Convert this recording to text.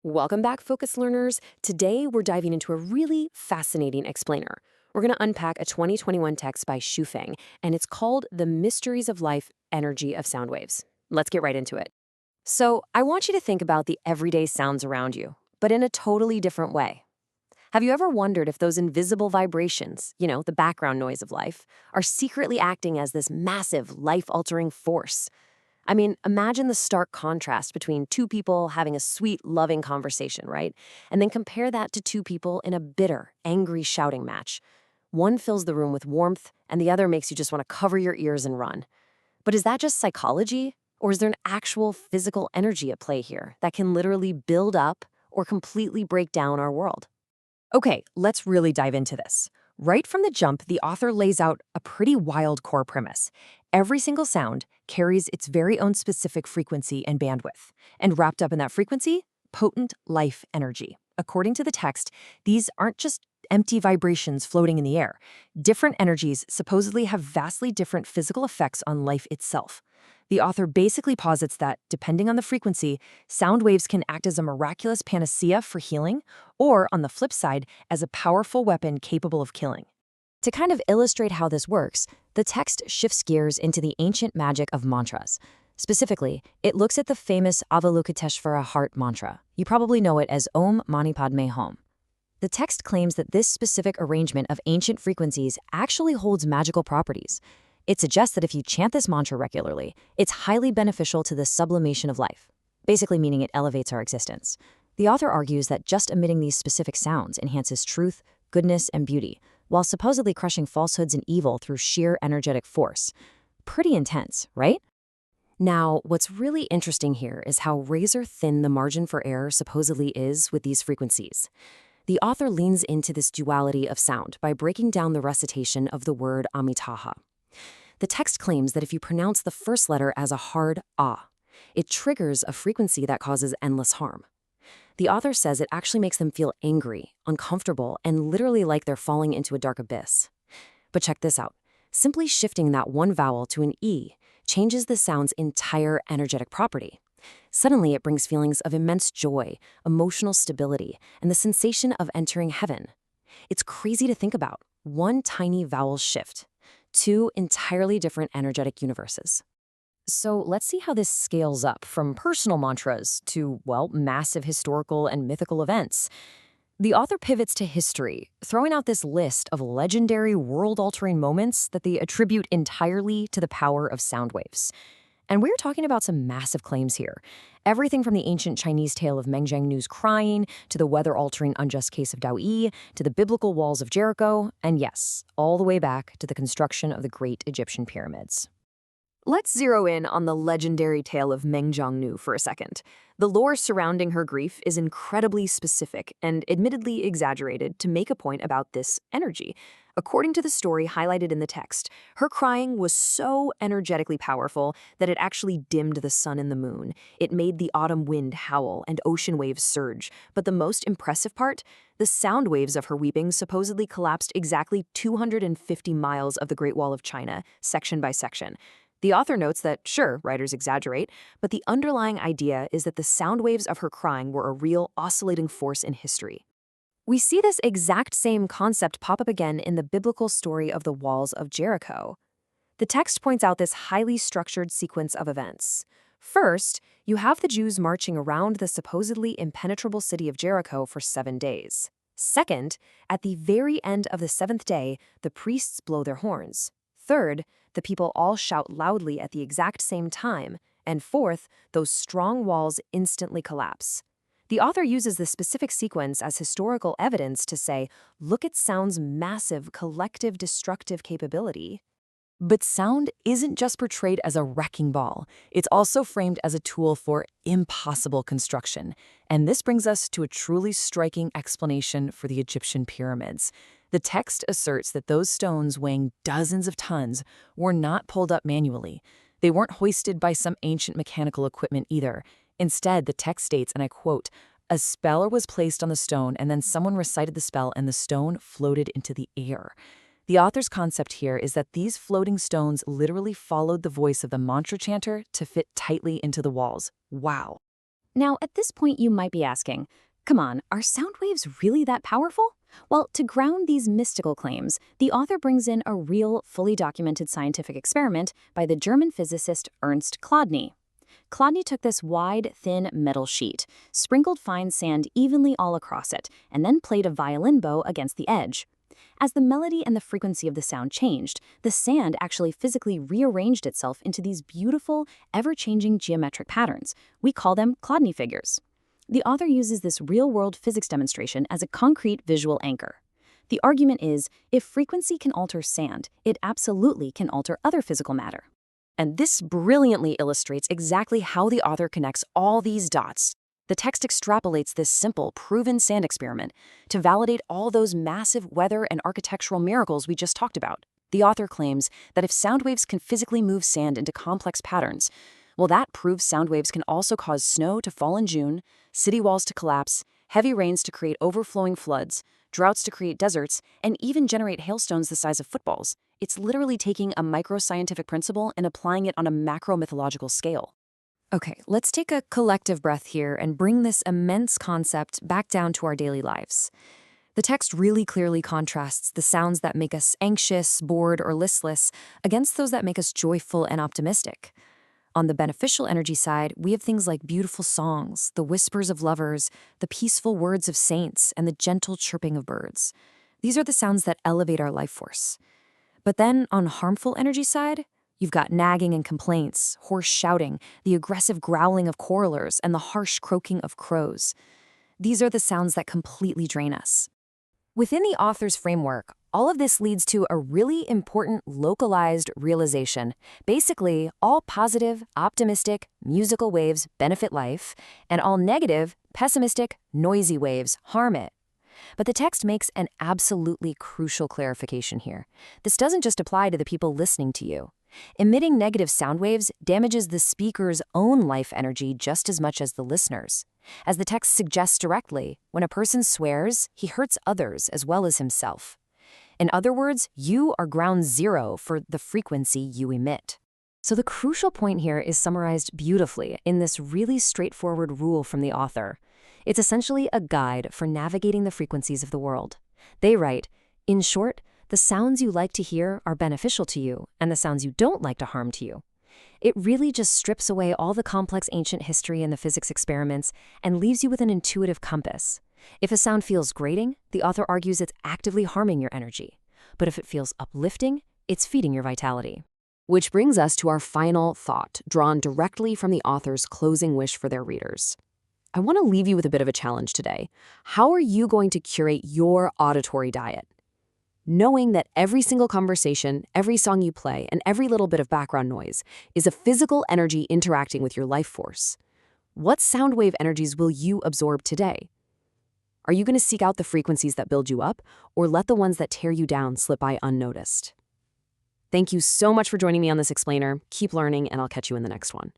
Welcome back, Focus Learners. Today, we're diving into a really fascinating explainer. We're going to unpack a 2021 text by Xu Feng, and it's called The Mysteries of Life, Energy of Sound Waves. Let's get right into it. So, I want you to think about the everyday sounds around you, but in a totally different way. Have you ever wondered if those invisible vibrations, the background noise of life, are secretly acting as this massive, life-altering force? I mean, imagine the stark contrast between two people having a sweet, loving conversation, right? And then compare that to two people in a bitter, angry shouting match. One fills the room with warmth, and the other makes you just want to cover your ears and run. But is that just psychology? Or is there an actual physical energy at play here that can literally build up or completely break down our world? Okay, let's really dive into this. Right from the jump, the author lays out a pretty wild core premise. Every single sound carries its very own specific frequency and bandwidth. And wrapped up in that frequency, potent life energy. According to the text, these aren't just empty vibrations floating in the air. Different energies supposedly have vastly different physical effects on life itself. The author basically posits that, depending on the frequency, sound waves can act as a miraculous panacea for healing, or, on the flip side, as a powerful weapon capable of killing. To kind of illustrate how this works, the text shifts gears into the ancient magic of mantras. Specifically, it looks at the famous Avalokiteshvara heart mantra. You probably know it as Om Mani Padme Hum. The text claims that this specific arrangement of ancient frequencies actually holds magical properties. It suggests that if you chant this mantra regularly, it's highly beneficial to the sublimation of life, basically meaning it elevates our existence. The author argues that just emitting these specific sounds enhances truth, goodness, and beauty, while supposedly crushing falsehoods and evil through sheer energetic force. Pretty intense, right? Now, what's really interesting here is how razor-thin the margin for error supposedly is with these frequencies. The author leans into this duality of sound by breaking down the recitation of the word Amitaha. The text claims that if you pronounce the first letter as a hard ah, it triggers a frequency that causes endless harm. The author says it actually makes them feel angry, uncomfortable, and literally like they're falling into a dark abyss. But check this out. Simply shifting that one vowel to an E changes the sound's entire energetic property. Suddenly, it brings feelings of immense joy, emotional stability, and the sensation of entering heaven. It's crazy to think about. One tiny vowel shift. Two entirely different energetic universes. So let's see how this scales up from personal mantras to, massive historical and mythical events. The author pivots to history, throwing out this list of legendary world-altering moments that they attribute entirely to the power of sound waves. And we're talking about some massive claims here. Everything from the ancient Chinese tale of Meng Jiangnu's crying, to the weather-altering unjust case of Dao Yi, to the biblical walls of Jericho, and yes, all the way back to the construction of the great Egyptian pyramids. Let's zero in on the legendary tale of Meng Jiangnu for a second. The lore surrounding her grief is incredibly specific and admittedly exaggerated to make a point about this energy. According to the story highlighted in the text, her crying was so energetically powerful that it actually dimmed the sun and the moon. It made the autumn wind howl and ocean waves surge. But the most impressive part? The sound waves of her weeping supposedly collapsed exactly 250 miles of the Great Wall of China, section by section. The author notes that, sure, writers exaggerate, but the underlying idea is that the sound waves of her crying were a real oscillating force in history. We see this exact same concept pop up again in the biblical story of the walls of Jericho. The text points out this highly structured sequence of events. First, you have the Jews marching around the supposedly impenetrable city of Jericho for 7 days. Second, at the very end of the 7th day, the priests blow their horns. Third, the people all shout loudly at the exact same time. And fourth, those strong walls instantly collapse. The author uses this specific sequence as historical evidence to say, look at sound's massive collective destructive capability. But sound isn't just portrayed as a wrecking ball. It's also framed as a tool for impossible construction. And this brings us to a truly striking explanation for the Egyptian pyramids. The text asserts that those stones weighing dozens of tons were not pulled up manually. They weren't hoisted by some ancient mechanical equipment either. Instead, the text states, and I quote, "A spell was placed on the stone, and then someone recited the spell, and the stone floated into the air." The author's concept here is that these floating stones literally followed the voice of the mantra chanter to fit tightly into the walls. Wow. Now, at this point, you might be asking, come on, are sound waves really that powerful? Well, to ground these mystical claims, the author brings in a real, fully documented scientific experiment by the German physicist Ernst Chladni. Chladni took this wide, thin metal sheet, sprinkled fine sand evenly all across it, and then played a violin bow against the edge. As the melody and the frequency of the sound changed, the sand actually physically rearranged itself into these beautiful, ever-changing geometric patterns. We call them Chladni figures. The author uses this real-world physics demonstration as a concrete visual anchor. The argument is, if frequency can alter sand, it absolutely can alter other physical matter. And this brilliantly illustrates exactly how the author connects all these dots. The text extrapolates this simple, proven sand experiment to validate all those massive weather and architectural miracles we just talked about. The author claims that if sound waves can physically move sand into complex patterns, well, that proves sound waves can also cause snow to fall in June, city walls to collapse, heavy rains to create overflowing floods, droughts to create deserts, and even generate hailstones the size of footballs. It's literally taking a microscientific principle and applying it on a macro-mythological scale. Okay, let's take a collective breath here and bring this immense concept back down to our daily lives. The text really clearly contrasts the sounds that make us anxious, bored, or listless against those that make us joyful and optimistic. On the beneficial energy side, we have things like beautiful songs, the whispers of lovers, the peaceful words of saints, and the gentle chirping of birds. These are the sounds that elevate our life force. But then, on harmful energy side, you've got nagging and complaints, hoarse shouting, the aggressive growling of quarrelers, and the harsh croaking of crows. These are the sounds that completely drain us. Within the author's framework, all of this leads to a really important localized realization. Basically, all positive, optimistic, musical waves benefit life, and all negative, pessimistic, noisy waves harm it. But the text makes an absolutely crucial clarification here. This doesn't just apply to the people listening to you. Emitting negative sound waves damages the speaker's own life energy just as much as the listener's. As the text suggests directly, when a person swears, he hurts others as well as himself. In other words, you are ground zero for the frequency you emit. So the crucial point here is summarized beautifully in this really straightforward rule from the author. It's essentially a guide for navigating the frequencies of the world. They write, in short, the sounds you like to hear are beneficial to you, and the sounds you don't like to harm to you. It really just strips away all the complex ancient history and the physics experiments and leaves you with an intuitive compass. If a sound feels grating, the author argues it's actively harming your energy. But if it feels uplifting, it's feeding your vitality. Which brings us to our final thought, drawn directly from the author's closing wish for their readers. I want to leave you with a bit of a challenge today. How are you going to curate your auditory diet? Knowing that every single conversation, every song you play, and every little bit of background noise is a physical energy interacting with your life force. What sound wave energies will you absorb today? Are you going to seek out the frequencies that build you up, or let the ones that tear you down slip by unnoticed? Thank you so much for joining me on this explainer. Keep learning, and I'll catch you in the next one.